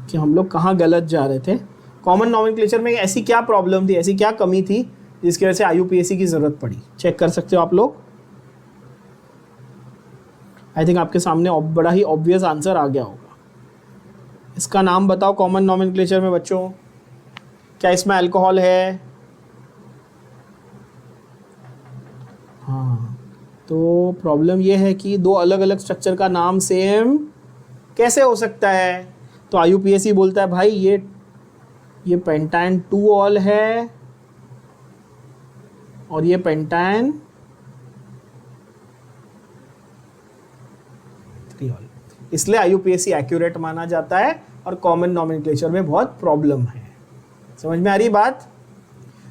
A: कि हम लोग कहाँ गलत जा रहे थे। कॉमन नॉमेनक्लेचर में ऐसी क्या प्रॉब्लम थी, ऐसी क्या कमी थी जिसकी वजह से IUPAC की जरूरत पड़ी। चेक कर सकते हो आप लोग। आई थिंक आपके सामने बड़ा ही ऑब्वियस आंसर आ गया होगा। इसका नाम बताओ कॉमन नॉमेनक्लेचर में बच्चों, क्या इसमें अल्कोहल है? हाँ, तो प्रॉब्लम ये है कि 2 अलग अलग स्ट्रक्चर का नाम सेम कैसे हो सकता है। तो IUPAC बोलता है भाई ये पेंटान 2 ऑल है और ये पेंटान 3 ऑल, इसलिए IUPAC एक्यूरेट माना जाता है और कॉमन नॉमेनक्लेचर में बहुत प्रॉब्लम है। समझ में आ रही बात?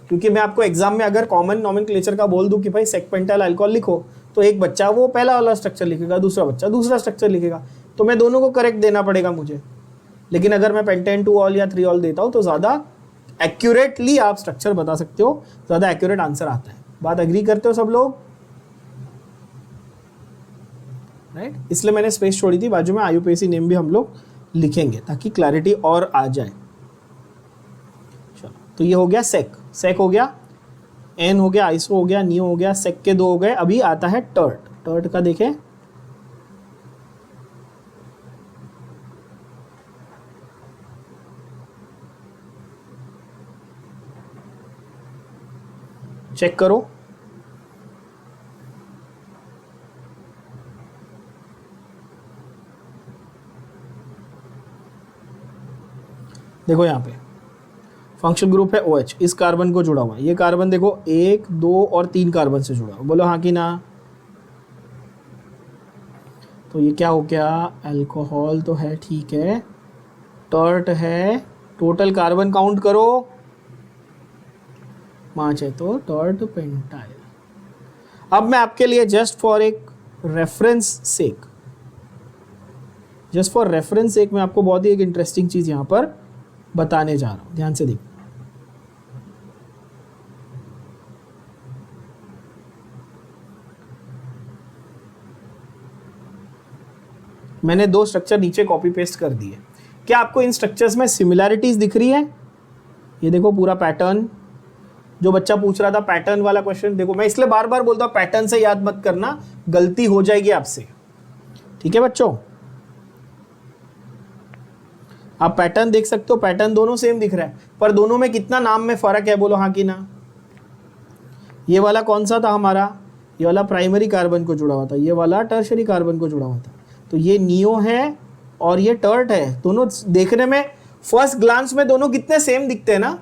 A: क्योंकि मैं आपको एग्जाम में अगर कॉमन नॉमेनक्लेचर का बोल दूं कि भाई सेक पेंटाइल अल्कोहल लिखो, तो एक बच्चा वो पहला वाला स्ट्रक्चर लिखेगा, दूसरा बच्चा दूसरा स्ट्रक्चर लिखेगा, तो मैं दोनों को करेक्ट देना पड़ेगा मुझे। लेकिन अगर मैं पेंटेन 2 ऑल या 3 ऑल देता हूं तो ज़्यादा एक्यूरेटली आप स्ट्रक्चर बता सकते हो, ज़्यादा एक्यूरेट आंसर आता है। बात एग्री करते हो सब लोग? राइट, इसलिए मैंने स्पेस छोड़ी थी, बाजू में IUPAC नेम भी हम लोग लिखेंगे ताकि क्लैरिटी और आ जाए। चलो, तो ये हो गया सेक हो गया, एन हो गया, आइसो हो गया, नियो हो गया, सेक के 2 हो गए। अभी आता है टर्ट का देखें। चेक करो, देखो यहाँ पे फंक्शनल ग्रुप है OH, इस कार्बन को जुड़ा हुआ है। ये कार्बन देखो 1, 2 और 3 कार्बन से जुड़ा हुआ। बोलो हाँ कि ना। तो ये क्या हो गया? अल्कोहल तो है, ठीक है, टर्ट है। टोटल कार्बन काउंट करो, 5 है, तो टर्ट पेंटाइल। अब मैं आपके लिए जस्ट फॉर रेफरेंस सेक मैं आपको बहुत ही एक इंटरेस्टिंग चीज यहां पर बताने जा रहा हूं। ध्यान से देखो, मैंने 2 स्ट्रक्चर नीचे कॉपी पेस्ट कर दिए। क्या आपको इन स्ट्रक्चर्स में सिमिलैरिटीज दिख रही है? ये देखो पूरा पैटर्न, जो बच्चा पूछ रहा था पैटर्न वाला क्वेश्चन, देखो मैं इसलिए बार बार बोलता हूं पैटर्न से याद मत करना, गलती हो जाएगी आपसे। ठीक है बच्चों, आप पैटर्न देख सकते हो, पैटर्न दोनों सेम दिख रहा है, पर दोनों में कितना नाम में फर्क है? बोलो हाँ कि ना। ये वाला कौन सा था हमारा? ये वाला प्राइमरी कार्बन को जुड़ा हुआ था, ये वाला टर्शरी कार्बन को जुड़ा हुआ था। तो ये नियो है और ये टर्ट है। दोनों देखने में फर्स्ट ग्लांस में दोनों कितने सेम दिखते हैं ना।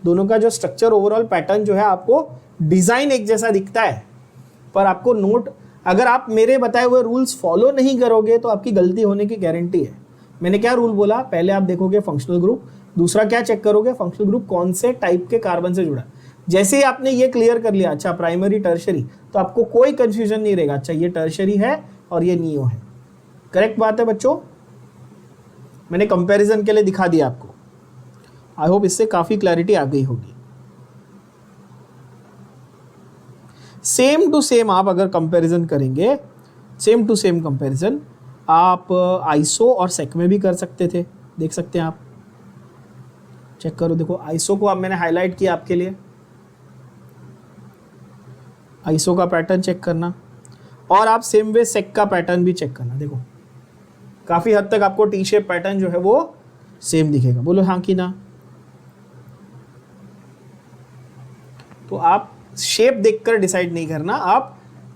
A: दोनों का जो स्ट्रक्चर ओवरऑल पैटर्न जो है आपको डिजाइन एक जैसा दिखता है, पर आपको नोट, अगर आप मेरे बताए हुए रूल्स फॉलो नहीं करोगे तो आपकी गलती होने की गारंटी है। मैंने क्या रूल बोला? पहले आप देखोगे फंक्शनल ग्रुप, दूसरा क्या चेक करोगे? फंक्शनल ग्रुप कौन से टाइप के कार्बन से जुड़ा। जैसे ही आपने ये क्लियर कर लिया, अच्छा प्राइमरी टर्शरी, तो आपको कोई कंफ्यूजन नहीं रहेगा, अच्छा ये टर्शरी है और ये नियो है। करेक्ट बात है बच्चों, मैंने कंपैरिजन के लिए दिखा दिया आपको। आई होप इससे काफी क्लैरिटी आ गई होगी। सेम टू सेम आप अगर कंपैरिजन करेंगे, सेम टू सेम कंपैरिजन आप आइसो और सेक में भी कर सकते थे। देख सकते हैं आप, चेक करो, देखो आइसो को अब मैंने हाईलाइट किया आपके लिए। आइसो का पैटर्न चेक करना और आप सेम वे सेक का पैटर्न भी चेक करना। देखो काफी हद तक आपको टी शेप पैटर्न जो है वो सेम दिखेगा। बोलो हाँ कि ना। तो आप शेप देखकर डिसाइड नहीं करना, आप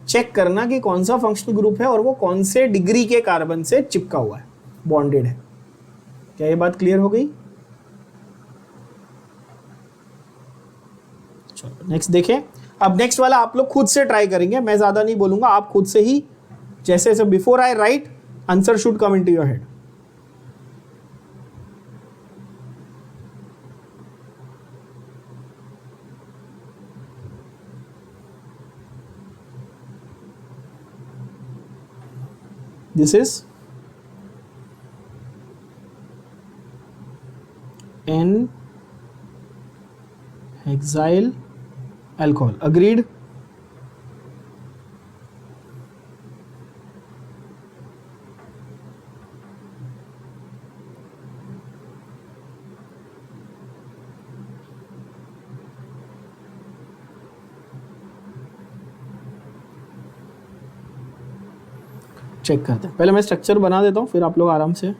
A: चेक करना कि कौन सा फंक्शनल ग्रुप है और वो कौन से डिग्री के कार्बन से चिपका हुआ है, बॉन्डेड है। क्या ये बात क्लियर हो गई? चलो नेक्स्ट देखें। अब नेक्स्ट वाला आप लोग खुद से ट्राई करेंगे, मैं ज्यादा नहीं बोलूंगा, आप खुद से ही जैसे before I write answer should come into your head. This is n hexyl alcohol. Agreed? Check करते हैं. पहले मैं स्ट्रक्चर बना देता हूँ, फिर आप लोग आराम से.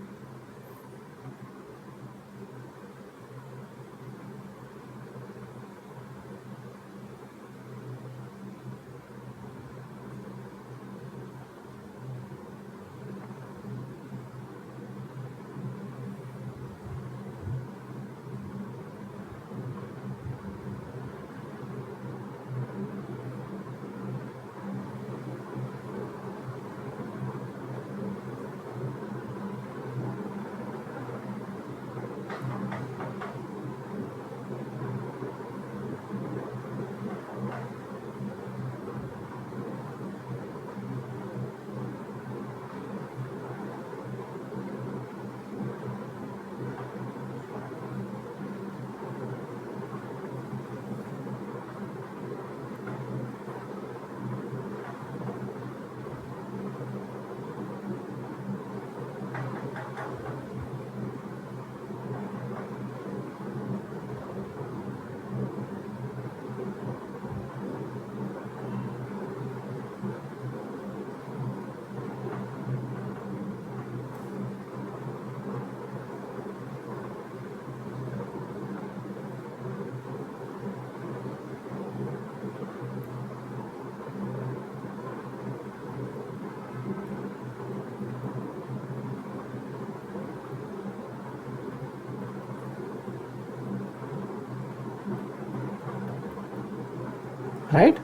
A: राइट?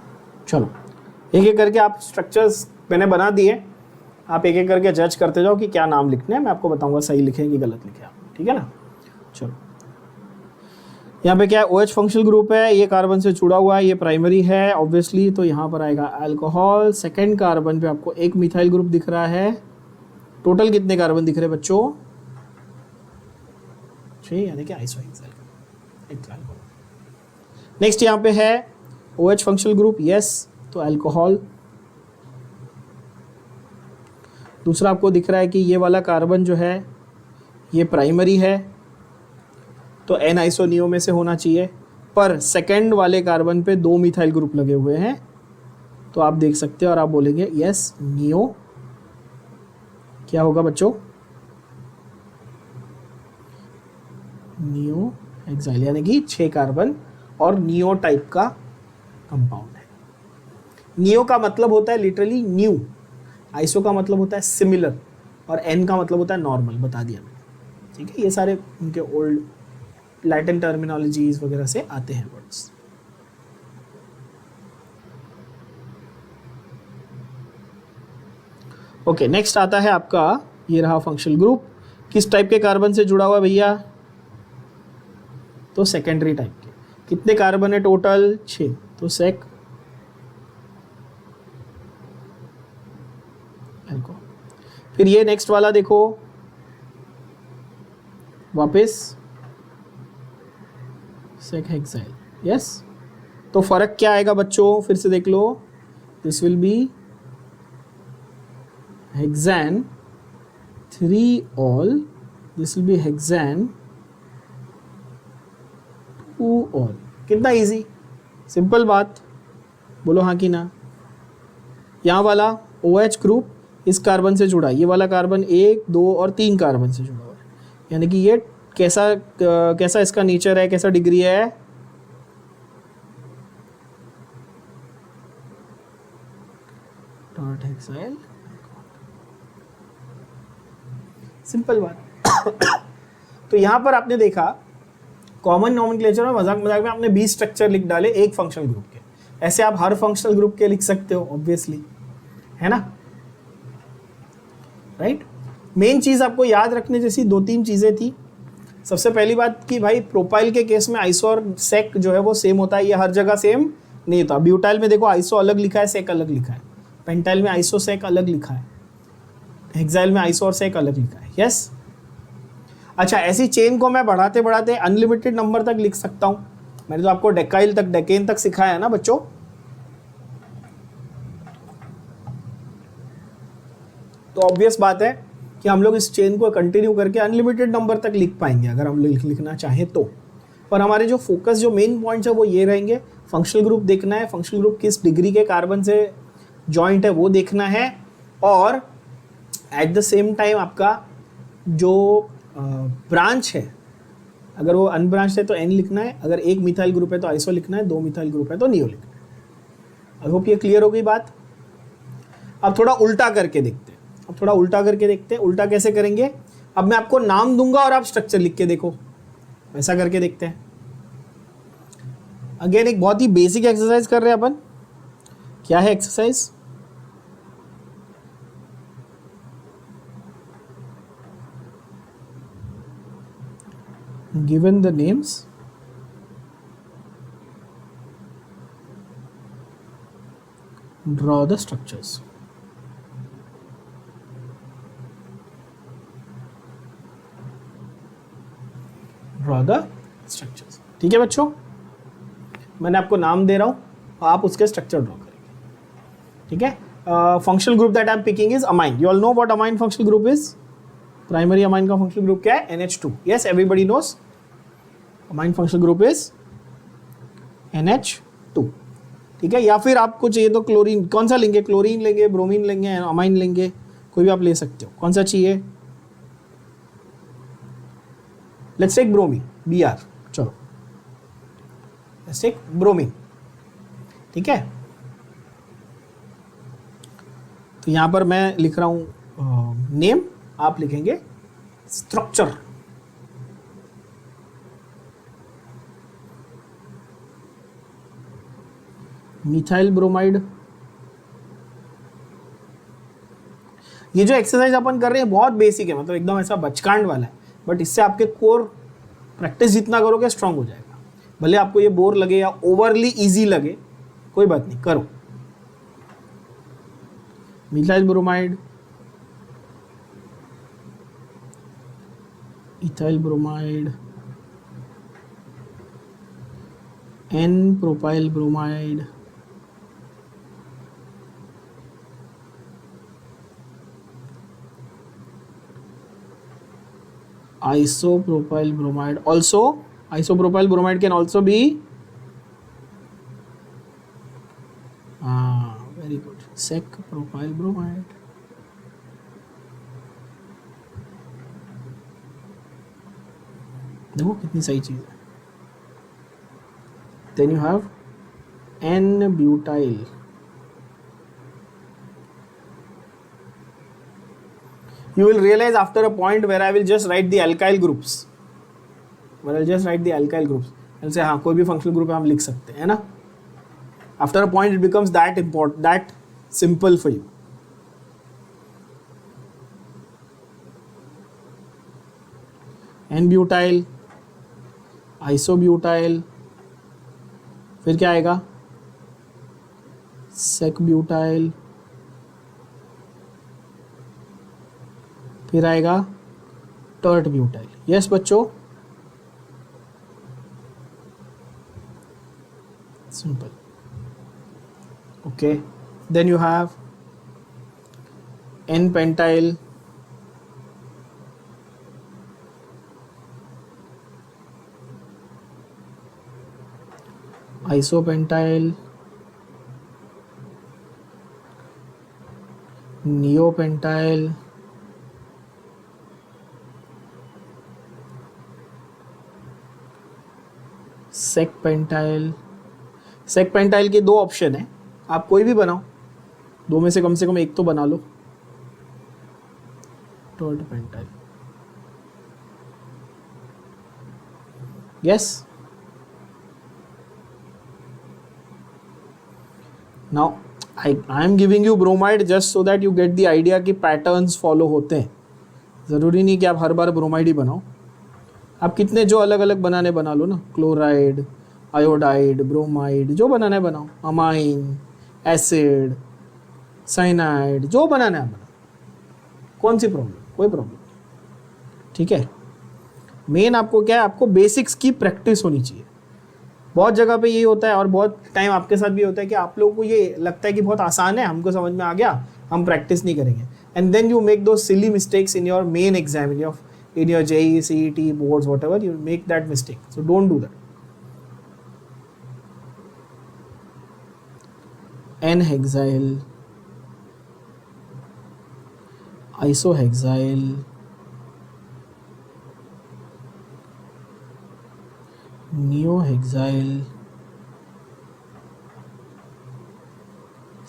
A: चलो एक एक करके आप स्ट्रक्चर्स मैंने बना दिए, आप एक एक करके जज करते जाओ कि क्या नाम लिखने हैं. मैं आपको बताऊंगा सही लिखे कि गलत लिखे आप. ठीक है ना? चलो यहाँ पे क्या है, OH फंक्शनल ग्रुप है, ये कार्बन से जुड़ा हुआ है, ये प्राइमरी है ऑब्वियसली, तो यहाँ पर आएगा अल्कोहल. सेकेंड कार्बन पे आपको एक मिथाइल ग्रुप दिख रहा है. टोटल कितने कार्बन दिख रहे हैं बच्चों? 6, यानी कि आइसोहेक्साइल. नेक्स्ट यहाँ पे है OH फंक्शनल ग्रुप, यस, तो अल्कोहल. दूसरा आपको दिख रहा है कि ये वाला कार्बन जो है ये प्राइमरी है, तो एन आइसोनियो में से होना चाहिए, पर सेकंड वाले कार्बन पे 2 मिथाइल ग्रुप लगे हुए हैं, तो आप देख सकते हैं और आप बोलेंगे यस नियो. क्या होगा बच्चों? नियो हेक्साइल, यानी कि 6 कार्बन और नियो टाइप का कंपाउंड है. नियो का मतलब होता है लिटरली न्यू, आइसो का मतलब होता है सिमिलर, और एन का मतलब होता है नॉर्मल. बता दिया मैंने. ठीक है, ये सारे उनके ओल्ड लैटिन टर्मिनोलॉजीज वगैरह से आते हैं वर्ड्स. ओके, नेक्स्ट आता है आपका, ये रहा फंक्शनल ग्रुप. किस टाइप के कार्बन से जुड़ा हुआ है भैया? तो सेकेंडरी टाइप के. कितने कार्बन है टोटल? 6, तो सेक अल्कोहल. फिर ये नेक्स्ट वाला देखो, वापस सेक हेक्साइल. यस, तो फर्क क्या आएगा बच्चों? फिर से देख लो. This will be hexane 3 ol, this will be hexane 2 ol. कितना इजी, सिंपल बात. बोलो हाँ कि ना. यहाँ वाला OH ग्रुप इस कार्बन से जुड़ा है, ये वाला कार्बन 1, 2 और 3 कार्बन से जुड़ा हुआ है, यानी कि ये कैसा इसका नेचर है, कैसा डिग्री है? Dot hexyl. सिंपल बात. तो यहां पर आपने देखा कॉमन नॉमेनक्लेचर में मजाक मजाक में आपने 20 स्ट्रक्चर लिख डाले एक फंक्शनल ग्रुप के. ऐसे आप हर फंक्शनल ग्रुप के लिख सकते हो ऑब्वियसली, है ना? राइट. मेन चीज आपको याद रखने जैसी 2-3 चीजें थी. सबसे पहली बात कि भाई प्रोपाइल के केस में आइसो और सेक जो है वो सेम होता है, ये हर जगह सेम नहीं होता. ब्यूटाइल में देखो आइसो अलग लिखा है, सेक अलग लिखा है. पेंटाइल में आइसो सेक अलग लिखा है. हेक्साइल में आइसो और सेक अलग लिखा है, यस। अच्छा, ऐसी चेन को मैं बढ़ाते बढ़ाते अनलिमिटेड नंबर तक लिख सकता हूं। मैंने तो आपको डेकाइल तक, डेकेन तक सिखाया है ना बच्चों। तो ऑब्वियस बात है कि हम लोग इस चेन को कंटिन्यू करके अनलिमिटेड नंबर तक लिख पाएंगे अगर हम लिखना चाहें तो। पर हमारे जो फोकस, जो मेन पॉइंट्स है वो ये रहेंगे, फंक्शनल ग्रुप देखना है, फंक्शनल ग्रुप किस डिग्री के कार्बन से जॉइंट है वो देखना है, और एट द सेम टाइम आपका जो ब्रांच है, अगर वो अनब्रांच है तो एन लिखना है, अगर एक मिथाइल ग्रुप है तो आइसो लिखना है, दो मिथाइल ग्रुप है तो नियो लिखना है। आई होप ये क्लियर हो गई बात। अब थोड़ा उल्टा करके देखते हैं। उल्टा कैसे करेंगे? अब मैं आपको नाम दूंगा और आप स्ट्रक्चर लिख के देखो, वैसा करके देखते हैं। अगेन एक बहुत ही बेसिक एक्सरसाइज कर रहे हैं अपन। क्या है exercise? Given the names, draw the structures. Draw the structures. ठीक है बच्चों, मैंने आपको नाम दे रहा हूं, आप उसके स्ट्रक्चर ड्रॉ करेंगे। ठीक है। Functional group that I am picking is amine. You all know what amine functional group is. Primary amine का फंक्शनल ग्रुप क्या है? NH2। Yes, everybody knows amine functional group is NH2। ठीक है। या फिर आपको चाहिए तो क्लोरीन, कौन सा लेंगे? क्लोरीन लेंगे, ब्रोमीन लेंगे, अमाइन लेंगे, कोई भी आप ले सकते हो। कौन सा चाहिए? Let's take bromine, Br। चलो लेट्स टेक ब्रोमीन। ठीक है। तो यहां पर मैं लिख रहा हूं नेम, आप लिखेंगे स्ट्रक्चर। Methyl bromide. ये जो एक्सरसाइज अपन कर रहे हैं बहुत बेसिक है, मतलब एकदम ऐसा बचकांड वाला है, बट इससे आपके कोर प्रैक्टिस जितना करोगे स्ट्रांग हो जाएगा। भले आपको ये बोर लगे या ओवरली इजी लगे, कोई बात नहीं, करो। Methyl bromide, ethyl bromide, n propyl bromide, isopropyl bromide. Also isopropyl bromide can also be very good, sec propyl bromide. देखो कितनी सही चीज है। Then you have N-butyl. You will realize after a point where I will just write the alkyl groups. I'll say हाँ कोई भी functional group हम लिख सकते हैं, है ना? After a point it becomes that important, that simple for you. N-butyl, isobutyl, फिर क्या आएगा? sec-butyl, फिर आएगा टर्ट ब्यूटाइल। यस बच्चों, simple. Okay, then you have n pentyl, isopentyl, neopentyl, sec pentyl. Sec pentyl के दो ऑप्शन है, आप कोई भी बनाओ, दो में से कम एक तो बना लो। Tert pentyl. Yes, now I am giving you bromide just so that you get the idea कि पैटर्न्स फॉलो होते हैं। ज़रूरी नहीं कि आप हर बार ब्रोमाइड ही बनाओ, आप कितने जो अलग अलग बनाने बना लो ना, क्लोराइड, आयोडाइड, ब्रोमाइड, जो बनाना है बनाओ, अमाइन, एसिड, साइनाइड, जो बनाना है बनाओ। कौन सी प्रॉब्लम, कोई प्रॉब्लम, ठीक है। मेन आपको क्या है, आपको बेसिक्स की प्रैक्टिस होनी चाहिए। बहुत जगह पे यही होता है और बहुत टाइम आपके साथ भी होता है कि आप लोगों को ये लगता है कि बहुत आसान है, हमको समझ में आ गया, हम प्रैक्टिस नहीं करेंगे, and then you make those silly mistakes in your main exam, in your JEE CET boards whatever, you make that mistake, so don't do that. N-hexyl, isohexyl, neohexyl,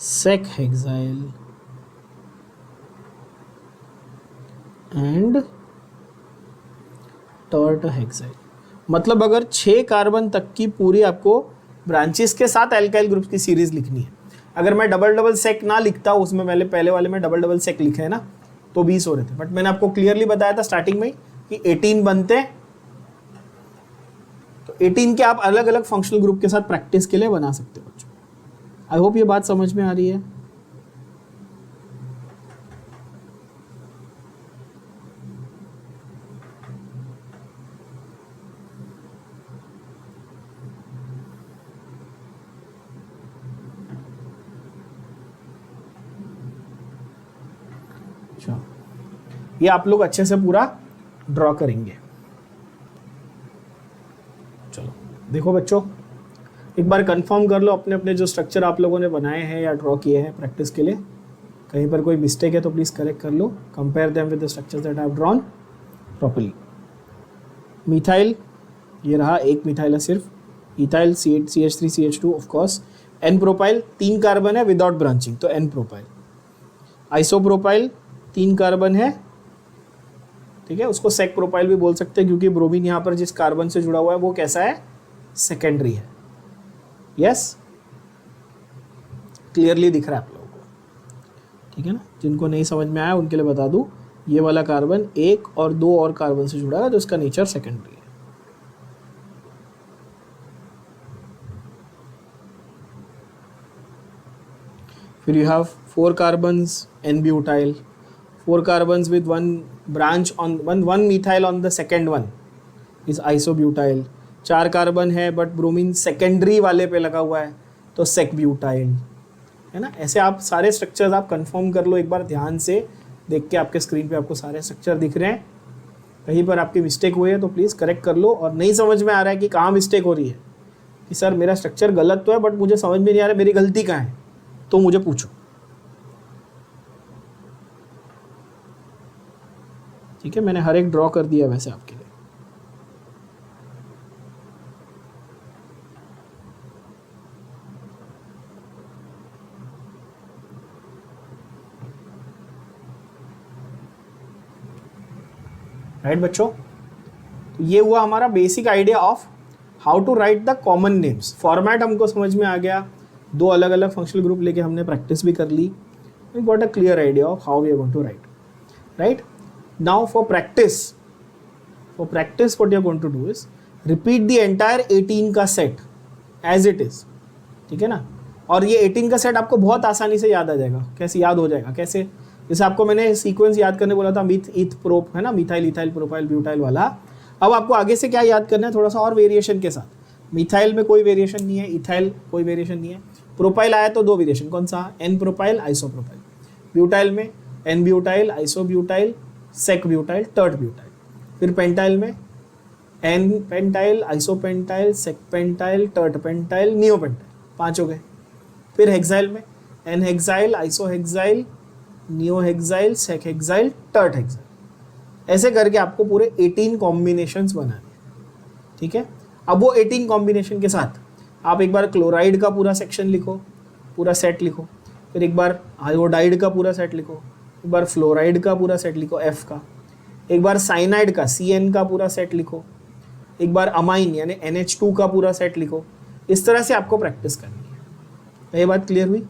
A: sec-hexyl and tert-hexyl। मतलब अगर 6 carbon तक की पूरी आपको branches के साथ alkyl groups की series लिखनी है, अगर मैं डबल डबल सेक ना लिखता, उसमें पहले वाले में डबल डबल सेक लिखे है ना, तो 20 हो रहे थे, बट मैंने आपको क्लियरली बताया था स्टार्टिंग में कि 18 बनते हैं, तो 18 के आप अलग अलग फंक्शनल ग्रुप के साथ प्रैक्टिस के लिए बना सकते हो बच्चों। आई होप ये बात समझ में आ रही है। ये आप लोग अच्छे से पूरा ड्रॉ करेंगे। चलो देखो बच्चों, एक बार कंफर्म कर लो अपने अपने जो स्ट्रक्चर आप लोगों ने बनाए हैं या ड्रॉ किए हैं प्रैक्टिस के लिए। कहीं पर कोई मिस्टेक है तो प्लीज़ करेक्ट कर लो। Compare them with the structures that I have drawn properly. Methyl, ये रहा एक मिथाइल है सिर्फ। Ethyl CH3 CH2 of course. N propyl 3 carbon है विदाउट ब्रांचिंग, तो एन प्रोपाइल। आइसोप्रोपाइल 3 कार्बन है, ठीक है, उसको सेक प्रोपाइल भी बोल सकते हैं क्योंकि ब्रोमीन यहाँ पर जिस कार्बन से जुड़ा हुआ है वो कैसा है, सेकेंडरी है। यस, क्लियरली दिख रहा है आप लोगों को, ठीक है ना। जिनको नहीं समझ में आया उनके लिए बता दूं, ये वाला कार्बन 1 और 2 और कार्बन से जुड़ा है, तो इसका नेचर सेकेंडरी है। फिर you have 4 carbons n butyl, 4 carbons with 1 branch on one methyl on the second one is isobutyl। 4 carbon है बट ब्रोमीन सेकेंडरी वाले पे लगा हुआ है, तो सेक ब्यूटाइल, है ना। ऐसे आप सारे स्ट्रक्चर्स आप कंफर्म कर लो एक बार ध्यान से देख के। आपके स्क्रीन पे आपको सारे स्ट्रक्चर दिख रहे हैं। कहीं पर आपकी मिस्टेक हुई है तो प्लीज़ करेक्ट कर लो, और नहीं समझ में आ रहा है कि कहाँ मिस्टेक हो रही है कि सर मेरा स्ट्रक्चर गलत तो है बट मुझे समझ में नहीं आ रहा मेरी गलती कहाँ है, तो मुझे पूछो, ठीक है। मैंने हर एक ड्रॉ कर दिया वैसे आपके लिए। राइट बच्चों, तो ये हुआ हमारा basic idea of how to write the common names. Format हमको समझ में आ गया, 2 अलग अलग फंक्शनल ग्रुप लेके हमने प्रैक्टिस भी कर ली। We got a clear idea of how we are going to write, right. Now for practice what you're going to do is repeat the entire 18 का सेट as it is, ठीक है ना। और ये 18 का सेट आपको बहुत आसानी से याद आ जाएगा। कैसे याद हो जाएगा, कैसे, जैसे आपको मैंने सीक्वेंस याद करने बोला था, मिथ इथ प्रोप, है ना, मिथाइल इथाइल प्रोपाइल ब्यूटाइल वाला। अब आपको आगे से क्या याद करना है, थोड़ा सा और वेरिएशन के साथ। मिथाइल में कोई वेरिएशन नहीं है, इथाइल कोई वेरिएशन नहीं है। प्रोपाइल आया तो 2 वेरिएशन, कौन सा, एन प्रोपाइल आइसोप्रोपाइल। ब्यूटाइल में n butyl isobutyl sec butyl tert butyl. फिर पेंटाइल में n pentyl isopentyl sec pentyl tert pentyl neopentyl, 5 हो गए। फिर हेक्साइल में n hexyl isohexyl neohexyl sec hexyl tert hexyl. ऐसे करके आपको पूरे 18 कॉम्बिनेशंस बनाने, ठीक है। अब वो 18 कॉम्बिनेशन के साथ आप एक बार क्लोराइड का पूरा सेक्शन लिखो, पूरा सेट लिखो। फिर एक बार आयोडाइड का पूरा सेट लिखो, एक बार फ्लोराइड का पूरा सेट लिखो F का, एक बार साइनाइड का CN का पूरा सेट लिखो, एक बार अमाइन यानी NH2 का पूरा सेट लिखो। इस तरह से आपको प्रैक्टिस करनी है। ये बात क्लियर हुई?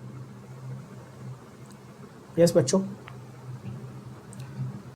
A: यस बच्चों।